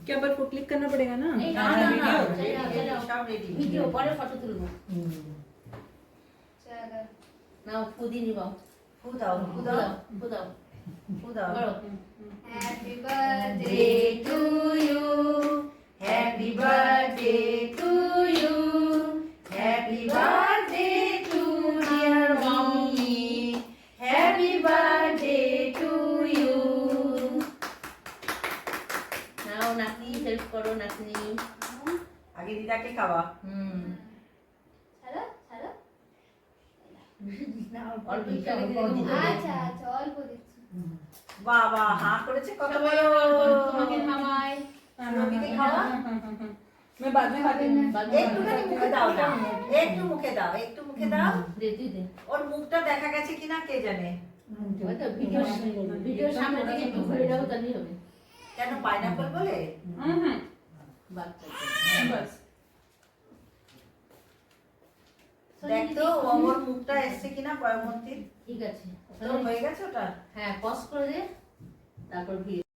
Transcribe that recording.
क्या बार को क्लिक करना पड़ेगा ना? वीडियो परे फोटो तुलबो। चलो नाउ फूदी निभाओ। फूदाओ करो। Happy birthday to you. Happy birthday to you. Happy birthday to dear mommy. Happy birthday to you. Now नातनी हेल्प करो नातनी। आगे दीदा के खावा। चलो चलो অল্প আচ্ছা আচ্ছা অল্প দিচ্ছি বাবা হাঁ করেছে কত বড়। তোমাকে খাওয়াই। রবিকে খাওয়া। मैं बाद में खाती हूँ। একটুখানি মুখে দাও না, একটু মুখে দাও। দে দে দে। ওর মুখটা দেখা গেছে কিনা কে জানে। ওই তো ভিডিওর সামনে থেকে একটু ঘুরে যাবো তাহলেই হবে। কেন পাইনাপল বলে? বাচ্চা बस। দেখ তো ওর মুখটা এসছে কিনা পয়মন্তীর। ঠিক আছে। তোর হয়ে গেছে ওটা? হ্যাঁ পজ করে দে তারপর ভিডিও